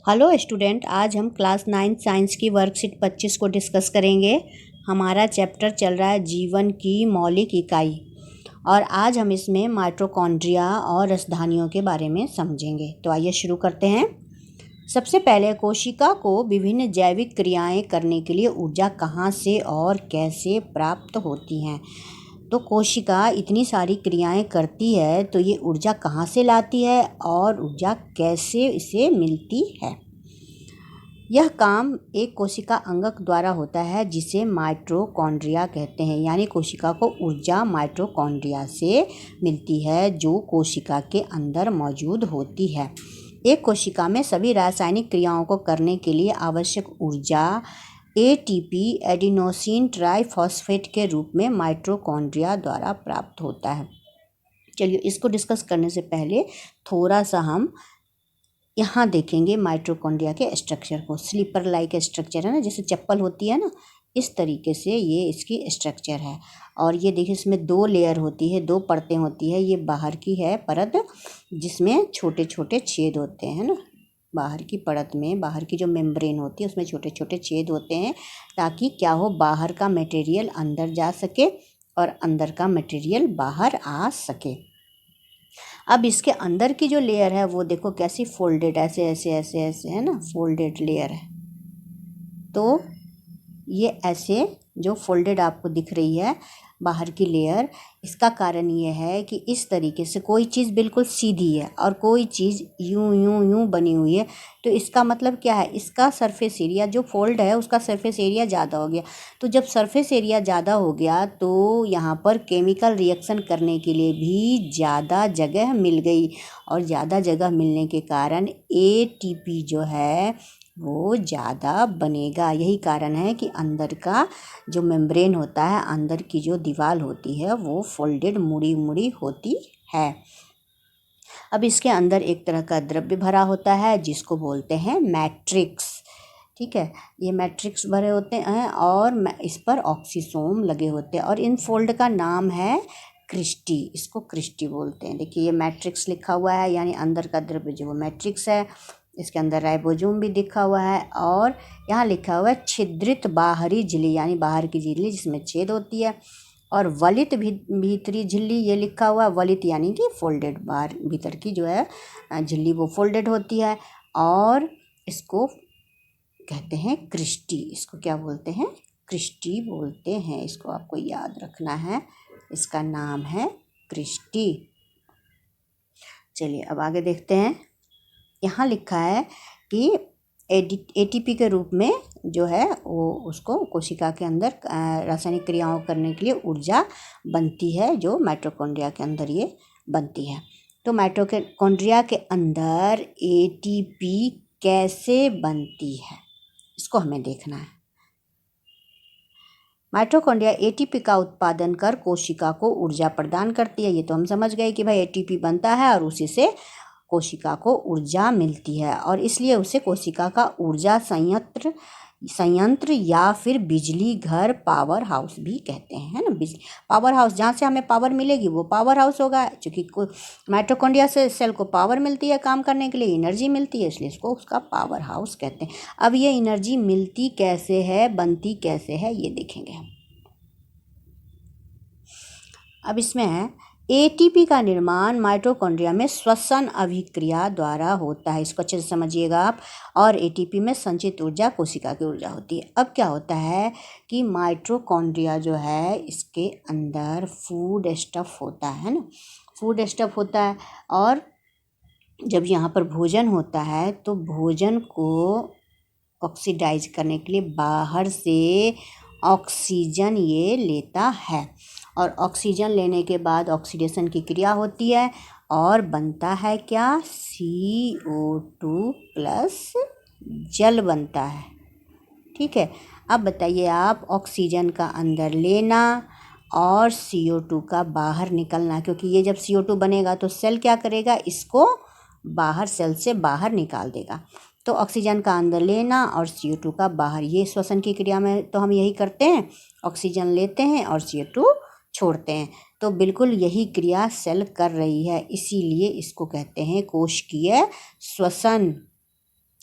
Hello student, आज हम class 9 science की वर्कशीट 25 को डिस्कस करेंगे। हमारा चैप्टर चल रहा है जीवन की मौलिक इकाई और आज हम इसमें माइटोकॉन्ड्रिया और राजधानियों के बारे में समझेंगे। तो आइए शुरू करते हैं। सबसे पहले कोशिका को विभिन्न जैविक क्रियाएं करने के लिए ऊर्जा कहाँ से और कैसे प्राप्त होती हैं। तो कोशिका इतनी सारी क्रियाएं करती है तो ये ऊर्जा कहाँ से लाती है और ऊर्जा कैसे इसे मिलती है। यह काम एक कोशिका अंगक द्वारा होता है जिसे माइटोकॉन्ड्रिया कहते हैं। यानी कोशिका को ऊर्जा माइटोकॉन्ड्रिया से मिलती है जो कोशिका के अंदर मौजूद होती है। एक कोशिका में सभी रासायनिक क्रियाओं को करने के लिए आवश्यक ऊर्जा एटीपी एडिनोसिन ट्राइफॉस्फेट के रूप में माइटोकॉन्ड्रिया द्वारा प्राप्त होता है। चलिए इसको डिस्कस करने से पहले थोड़ा सा हम यहाँ देखेंगे माइटोकॉन्ड्रिया के स्ट्रक्चर को। स्लीपर लाइक स्ट्रक्चर है ना, जैसे चप्पल होती है ना, इस तरीके से ये इसकी स्ट्रक्चर है। और ये देखिए इसमें 2 लेयर होती है, 2 परतें होती है। ये बाहर की है परत जिसमें छोटे छोटे छेद होते हैं ना, बाहर की परत में बाहर की जो मेम्ब्रेन होती है उसमें छोटे छोटे छेद होते हैं ताकि क्या हो, बाहर का मटेरियल अंदर जा सके और अंदर का मटेरियल बाहर आ सके। अब इसके अंदर की जो लेयर है वो देखो कैसी फोल्डेड, ऐसे ऐसे ऐसे ऐसे है ना, फोल्डेड लेयर है। तो ये ऐसे जो फोल्डेड आपको दिख रही है बाहर की लेयर, इसका कारण ये है कि इस तरीके से कोई चीज़ बिल्कुल सीधी है और कोई चीज़ यूं यूं यूं बनी हुई है। तो इसका मतलब क्या है, इसका सरफेस एरिया जो फोल्ड है उसका सरफेस एरिया ज़्यादा हो गया। तो जब सरफेस एरिया ज़्यादा हो गया तो यहाँ पर केमिकल रिएक्शन करने के लिए भी ज़्यादा जगह मिल गई और ज़्यादा जगह मिलने के कारण एटीपी जो है वो ज़्यादा बनेगा। यही कारण है कि अंदर का जो मेम्ब्रेन होता है, अंदर की जो दीवार होती है वो फोल्डेड मुड़ी मुड़ी होती है। अब इसके अंदर एक तरह का द्रव्य भरा होता है जिसको बोलते हैं मैट्रिक्स। ठीक है, ये मैट्रिक्स भरे होते हैं और इस पर ऑक्सीसोम लगे होते हैं और इन फोल्ड का नाम है क्रिस्टी। इसको क्रिस्टी बोलते हैं। देखिए ये मैट्रिक्स लिखा हुआ है, यानी अंदर का द्रव्य जो वो मैट्रिक्स है। इसके अंदर राइबोसोम भी लिखा हुआ है और यहाँ लिखा हुआ है छिद्रित बाहरी झिल्ली, यानी बाहर की झिल्ली जिसमें छेद होती है। और वलित भीतरी झिल्ली ये लिखा हुआ है, वलित यानी कि फोल्डेड, बाहर भीतर की जो है झिल्ली वो फोल्डेड होती है और इसको कहते हैं क्रिस्टी। इसको क्या बोलते हैं, क्रिस्टी बोलते हैं। इसको आपको याद रखना है, इसका नाम है क्रिस्टी। चलिए अब आगे देखते हैं। यहाँ लिखा है कि एटीपी के रूप में जो है वो उसको कोशिका के अंदर रासायनिक क्रियाओं करने के लिए ऊर्जा बनती है जो माइटोकॉन्ड्रिया के अंदर ये बनती है। तो माइटोकॉन्ड्रिया के अंदर एटीपी कैसे बनती है इसको हमें देखना है। माइटोकॉन्ड्रिया एटीपी का उत्पादन कर कोशिका को ऊर्जा प्रदान करती है। ये तो हम समझ गए कि भाई एटीपी बनता है और उसी से कोशिका को ऊर्जा मिलती है और इसलिए उसे कोशिका का ऊर्जा संयंत्र या फिर बिजली घर, पावर हाउस भी कहते हैं, है ना। बिजली पावर हाउस, जहाँ से हमें पावर मिलेगी वो पावर हाउस होगा। क्योंकि माइटोकॉन्ड्रिया से सेल को पावर मिलती है, काम करने के लिए एनर्जी मिलती है, इसलिए इसको उसका पावर हाउस कहते हैं। अब ये एनर्जी मिलती कैसे है, बनती कैसे है, ये देखेंगे हम। अब इसमें है एटीपी का निर्माण माइटोकॉन्ड्रिया में श्वसन अभिक्रिया द्वारा होता है। इसको अच्छे से समझिएगा आप। और एटीपी में संचित ऊर्जा कोशिका की ऊर्जा होती है। अब क्या होता है कि माइटोकॉन्ड्रिया जो है इसके अंदर फूड स्टफ होता है ना, फूड स्टफ होता है। और जब यहाँ पर भोजन होता है तो भोजन को ऑक्सीडाइज करने के लिए बाहर से ऑक्सीजन ये लेता है और ऑक्सीजन लेने के बाद ऑक्सीडेशन की क्रिया होती है और बनता है क्या, CO2 प्लस जल बनता है। ठीक है, अब बताइए आप, ऑक्सीजन का अंदर लेना और CO2 का बाहर निकलना। क्योंकि ये जब CO2 बनेगा तो सेल क्या करेगा, इसको बाहर, सेल से बाहर निकाल देगा। तो ऑक्सीजन का अंदर लेना और CO2 का बाहर, ये श्वसन की क्रिया में तो हम यही करते हैं, ऑक्सीजन लेते हैं और CO2 छोड़ते हैं। तो बिल्कुल यही क्रिया सेल कर रही है, इसीलिए इसको कहते हैं कोशिकीय श्वसन।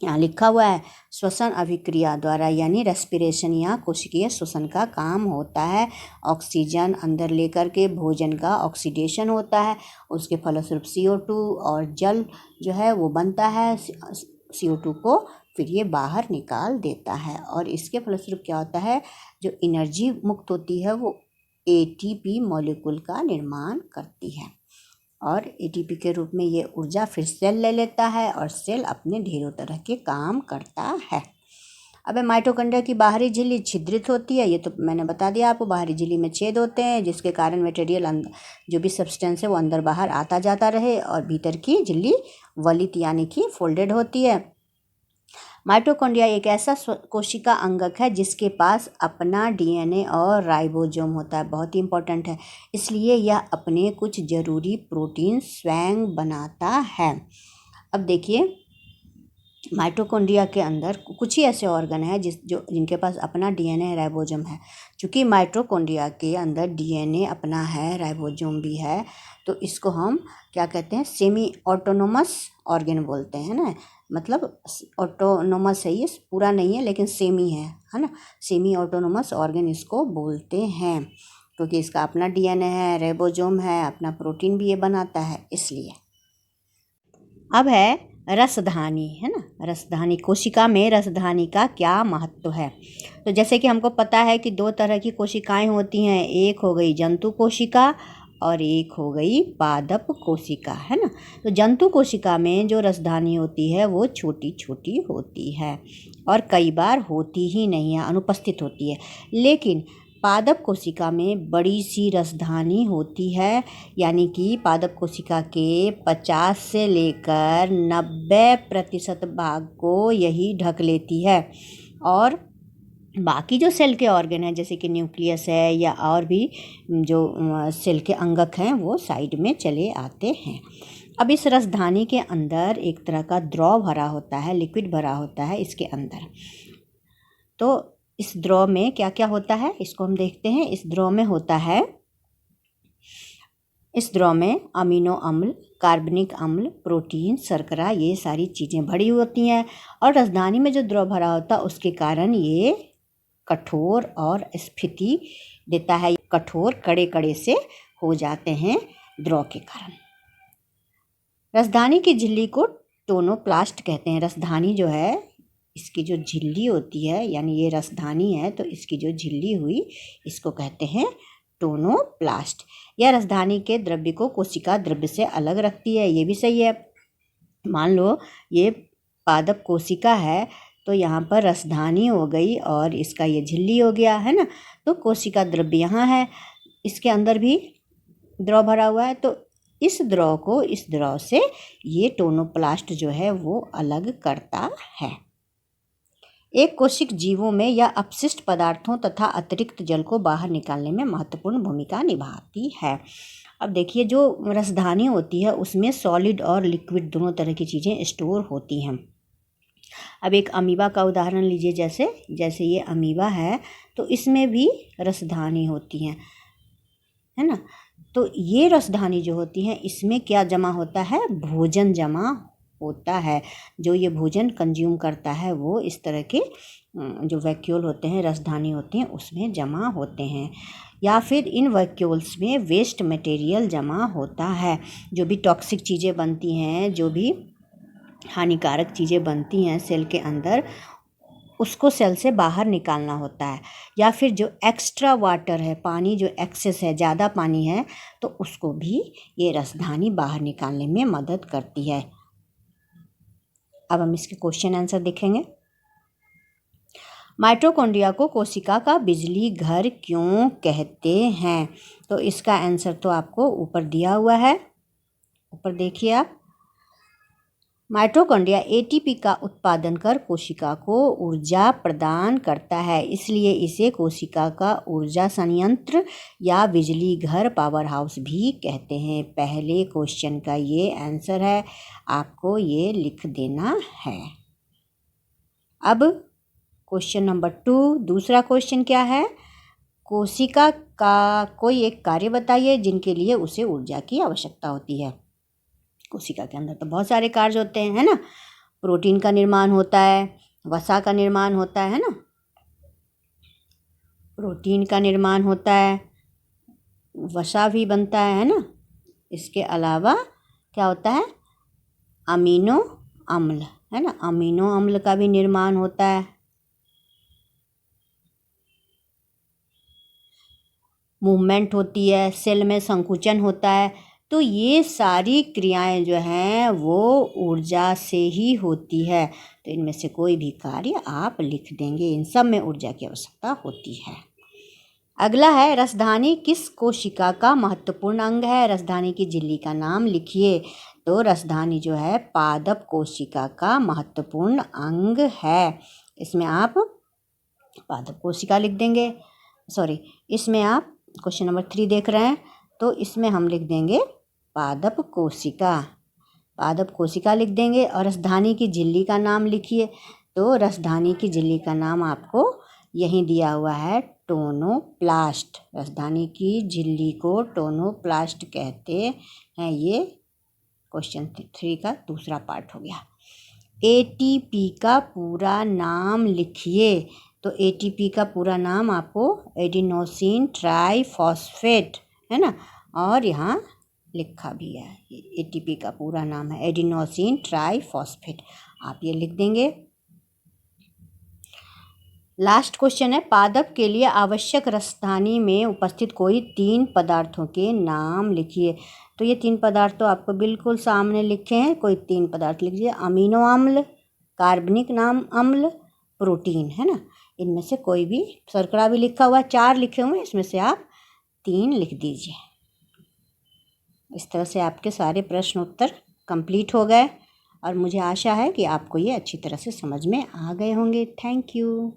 यहाँ लिखा हुआ है श्वसन अभिक्रिया द्वारा यानी रेस्पिरेशन या कोशिकीय श्वसन का काम होता है। ऑक्सीजन अंदर लेकर के भोजन का ऑक्सीडेशन होता है, उसके फलस्वरूप CO2 और जल जो है वो बनता है। CO2 को फिर ये बाहर निकाल देता है और इसके फलस्वरूप क्या होता है, जो एनर्जी मुक्त होती है वो ATP मॉलिक्यूल का निर्माण करती है और ATP के रूप में ये ऊर्जा फिर सेल ले लेता है और सेल अपने ढेरों तरह के काम करता है। अब माइटोकॉन्ड्रिया की बाहरी झिल्ली छिद्रित होती है, ये तो मैंने बता दिया आपको। बाहरी झिल्ली में छेद होते हैं जिसके कारण मटेरियल अंदर जो भी सब्सटेंस है वो अंदर बाहर आता जाता रहे और भीतर की झिल्ली वलित यानी कि फोल्डेड होती है। माइटोकॉन्ड्रिया एक ऐसा कोशिका अंगक है जिसके पास अपना DNA और राइबोसोम होता है, बहुत ही इंपॉर्टेंट है। इसलिए यह अपने कुछ ज़रूरी प्रोटीन स्वयं बनाता है। अब देखिए माइटोकॉन्ड्रिया के अंदर कुछ ही ऐसे ऑर्गन है जिनके पास अपना DNA राइबोसोम है। चूँकि माइटोकॉन्ड्रिया के अंदर DNA अपना है, राइबोसोम भी है, तो इसको हम क्या कहते हैं, सेमी ऑटोनोमस ऑर्गन बोलते हैं ना। मतलब ऑटोनोमस है, ये पूरा नहीं है लेकिन सेमी है ना। सेमी ऑटोनोमस ऑर्गन इसको बोलते हैं क्योंकि इसका अपना DNA है, राइबोसोम है, अपना प्रोटीन भी ये बनाता है इसलिए। अब है रसधानी, है ना। रसधानी, कोशिका में रसधानी का क्या महत्व है। तो जैसे कि हमको पता है कि दो तरह की कोशिकाएं होती हैं, एक हो गई जंतु कोशिका और एक हो गई पादप कोशिका, है ना। तो जंतु कोशिका में जो रसधानी होती है वो छोटी छोटी होती है और कई बार होती ही नहीं है, अनुपस्थित होती है। लेकिन पादप कोशिका में बड़ी सी रसधानी होती है, यानी कि पादप कोशिका के 50 से लेकर 90% भाग को यही ढक लेती है और बाकी जो सेल के ऑर्गन हैं जैसे कि न्यूक्लियस है या और भी जो सेल के अंगक हैं वो साइड में चले आते हैं। अब इस रसधानी के अंदर एक तरह का द्रव भरा होता है, लिक्विड भरा होता है इसके अंदर। तो इस द्रव में क्या क्या होता है इसको हम देखते हैं। इस द्रव में होता है, इस द्रव में अमीनो अम्ल, कार्बनिक अम्ल, प्रोटीन, शर्करा, ये सारी चीज़ें भरी होती हैं और रसधानी में जो द्रव भरा होता है उसके कारण ये कठोर और स्फीति देता है, कठोर कड़े कड़े से हो जाते हैं द्रव के कारण। रसधानी की झिल्ली को टोनोप्लास्ट कहते हैं। रसधानी जो है इसकी जो झिल्ली होती है, यानी ये रसधानी है तो इसकी जो झिल्ली हुई इसको कहते हैं टोनोप्लास्ट। यह रसधानी के द्रव्य को कोशिका द्रव्य से अलग रखती है, ये भी सही है। मान लो ये पादप कोशिका है तो यहाँ पर रसधानी हो गई और इसका ये झिल्ली हो गया, है ना। तो कोशिका द्रव्य यहाँ है, इसके अंदर भी द्रव भरा हुआ है, तो इस द्रव को इस द्रव से ये टोनोप्लास्ट जो है वो अलग करता है। एक कोशिक जीवों में यह अपशिष्ट पदार्थों तथा अतिरिक्त जल को बाहर निकालने में महत्वपूर्ण भूमिका निभाती है। अब देखिए जो रसधानी होती है उसमें सॉलिड और लिक्विड दोनों तरह की चीज़ें स्टोर होती हैं। अब एक अमीबा का उदाहरण लीजिए, जैसे ये अमीबा है तो इसमें भी रसधानी होती हैं, है ना। तो ये रसधानी जो होती हैं इसमें क्या जमा होता है, भोजन जमा होता है। जो ये भोजन कंज्यूम करता है वो इस तरह के जो वैक्यूल होते हैं, रसधानी होती हैं, उसमें जमा होते हैं। या फिर इन वैक्यूल्स में वेस्ट मटेरियल जमा होता है, जो भी टॉक्सिक चीज़ें बनती हैं, जो भी हानिकारक चीज़ें बनती हैं सेल के अंदर, उसको सेल से बाहर निकालना होता है। या फिर जो एक्स्ट्रा वाटर है, पानी जो एक्सेस है, ज़्यादा पानी है, तो उसको भी ये रसधानी बाहर निकालने में मदद करती है। अब हम इसके क्वेश्चन आंसर देखेंगे। माइटोकॉन्ड्रिया को कोशिका का बिजली घर क्यों कहते हैं? तो इसका आंसर तो आपको ऊपर दिया हुआ है, ऊपर देखिए आप। माइटोकॉन्ड्रिया ATP का उत्पादन कर कोशिका को ऊर्जा प्रदान करता है, इसलिए इसे कोशिका का ऊर्जा संयंत्र या बिजली घर पावर हाउस भी कहते हैं। पहले क्वेश्चन का ये आंसर है, आपको ये लिख देना है। अब क्वेश्चन नंबर 2, दूसरा क्वेश्चन क्या है, कोशिका का कोई एक कार्य बताइए जिनके लिए उसे ऊर्जा की आवश्यकता होती है। कोशिका के अंदर तो बहुत सारे कार्य होते हैं, है ना। प्रोटीन का निर्माण होता है, वसा का निर्माण होता है ना, प्रोटीन का निर्माण होता है, वसा भी बनता है ना। इसके अलावा क्या होता है, अमीनो अम्ल, है ना, अमीनो अम्ल का भी निर्माण होता है। मूवमेंट होती है, सेल में संकुचन होता है। तो ये सारी क्रियाएं जो हैं वो ऊर्जा से ही होती है। तो इनमें से कोई भी कार्य आप लिख देंगे, इन सब में ऊर्जा की आवश्यकता होती है। अगला है, रसधानी किस कोशिका का महत्वपूर्ण अंग है? रसधानी की झिल्ली का नाम लिखिए। तो रसधानी जो है पादप कोशिका का महत्वपूर्ण अंग है। इसमें आप पादप कोशिका लिख देंगे, सॉरी, इसमें आप क्वेश्चन नंबर 3 देख रहे हैं, तो इसमें हम लिख देंगे पादप कोशिका, पादप कोशिका लिख देंगे। और रसधानी की झिल्ली का नाम लिखिए। तो रसधानी की झिल्ली का नाम आपको यहीं दिया हुआ है, टोनोप्लास्ट। रसधानी की झिल्ली को टोनोप्लास्ट कहते हैं। ये क्वेश्चन 3 का दूसरा पार्ट हो गया। एटीपी का पूरा नाम लिखिए। तो एटीपी का पूरा नाम आपको एडिनोसिन ट्राईफॉस्फेट, है ना, और यहाँ लिखा भी है, एटीपी का पूरा नाम है एडिनोसिन ट्राईफॉस्फेट, आप ये लिख देंगे। लास्ट क्वेश्चन है, पादप के लिए आवश्यक रसधानी में उपस्थित कोई 3 पदार्थों के नाम लिखिए। तो ये 3 पदार्थ तो आपको बिल्कुल सामने लिखे हैं, कोई 3 पदार्थ लिख दीजिए, अमीनो अम्ल, कार्बनिक नाम अम्ल, प्रोटीन, है ना। इनमें से कोई भी, शर्करा भी लिखा हुआ है, 4 लिखे हुए हैं, इसमें से आप 3 लिख दीजिए। इस तरह से आपके सारे प्रश्न उत्तर कंप्लीट हो गए और मुझे आशा है कि आपको ये अच्छी तरह से समझ में आ गए होंगे। Thank you.